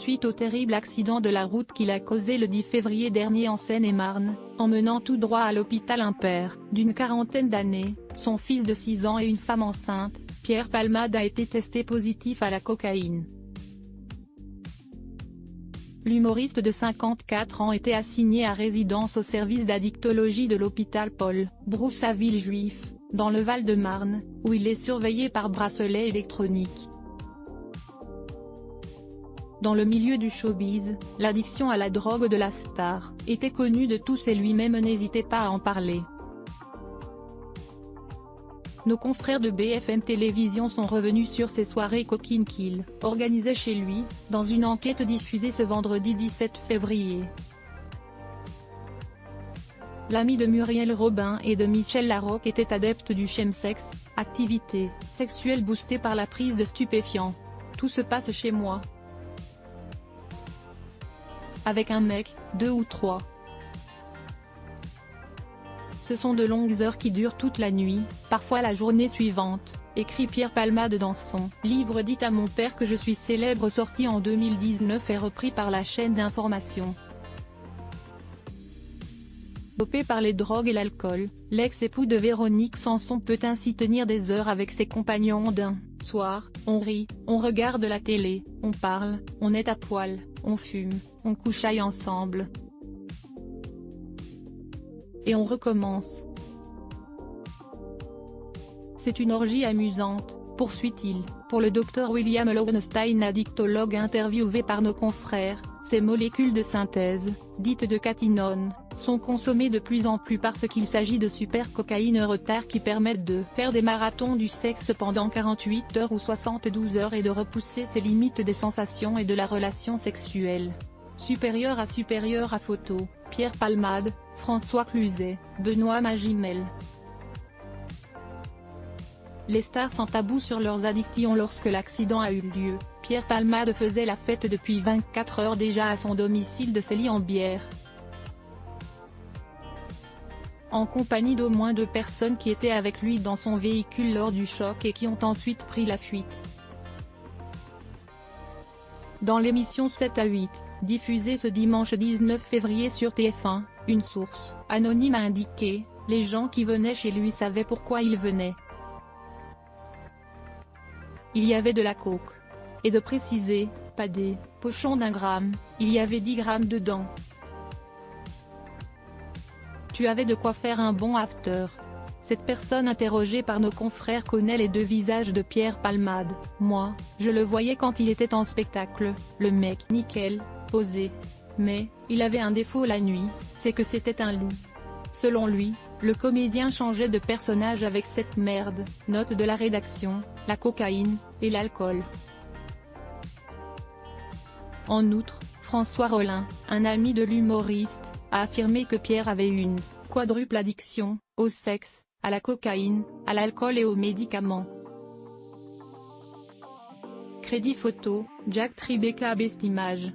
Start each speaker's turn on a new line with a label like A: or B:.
A: suite au terrible accident de la route qu'il a causé le 10 février dernier en Seine-et-Marne, emmenant tout droit à l'hôpital un père d'une quarantaine d'années, son fils de 6 ans et une femme enceinte. Pierre Palmade a été testé positif à la cocaïne. L'humoriste de 54 ans était assigné à résidence au service d'addictologie de l'hôpital Paul Broussaville-Juif, dans le Val-de-Marne, où il est surveillé par bracelet électronique. Dans le milieu du showbiz, l'addiction à la drogue de la star était connue de tous et lui-même n'hésitait pas à en parler. Nos confrères de BFM Télévision sont revenus sur ces soirées coquines qu'il organisait chez lui, dans une enquête diffusée ce vendredi 17 février. L'ami de Muriel Robin et de Michel Larocque était adepte du chemsex, activité sexuelle boostée par la prise de stupéfiants. Tout se passe chez moi. Avec un mec, 2 ou 3. Ce sont de longues heures qui durent toute la nuit, parfois la journée suivante, écrit Pierre Palmade dans son livre Dites à mon père que je suis célèbre sorti en 2019 et repris par la chaîne d'information. Dopé par les drogues et l'alcool, l'ex-époux de Véronique Sanson peut ainsi tenir des heures avec ses compagnons d'un soir. On rit, on regarde la télé, on parle, on est à poil, on fume, on couchaille ensemble. Et on recommence. C'est une orgie amusante, poursuit-il. Pour le docteur William Lowenstein, addictologue interviewé par nos confrères, ces molécules de synthèse, dites de catinone, sont consommées de plus en plus parce qu'il s'agit de super-cocaïne retard qui permettent de faire des marathons du sexe pendant 48 heures ou 72 heures et de repousser ses limites des sensations et de la relation sexuelle. Supérieur à photo, Pierre Palmade, François Cluzet, Benoît Magimel. Les stars sans tabou sur leurs addictions. Lorsque l'accident a eu lieu, Pierre Palmade faisait la fête depuis 24 heures déjà à son domicile de Célie-en-Bière, en compagnie d'au moins 2 personnes qui étaient avec lui dans son véhicule lors du choc et qui ont ensuite pris la fuite. Dans l'émission 7 à 8, diffusée ce dimanche 19 février sur TF1, une source anonyme a indiqué « Les gens qui venaient chez lui savaient pourquoi ils venaient. Il y avait de la coke. » Et de préciser « Pas des pochons d'1 gramme, il y avait 10 grammes dedans. Tu avais de quoi faire un bon after. » Cette personne interrogée par nos confrères connaît les 2 visages de Pierre Palmade. « Moi, je le voyais quand il était en spectacle, le mec nickel, posé. Mais, il avait un défaut la nuit, c'est que c'était un loup. » Selon lui, le comédien changeait de personnage avec cette merde. Note de la rédaction, la cocaïne, et l'alcool. En outre, François Rollin, un ami de l'humoriste, a affirmé que Pierre avait une quadruple addiction, au sexe, à la cocaïne, à l'alcool et aux médicaments. Crédit photo, Jack Tribeca. Best Image.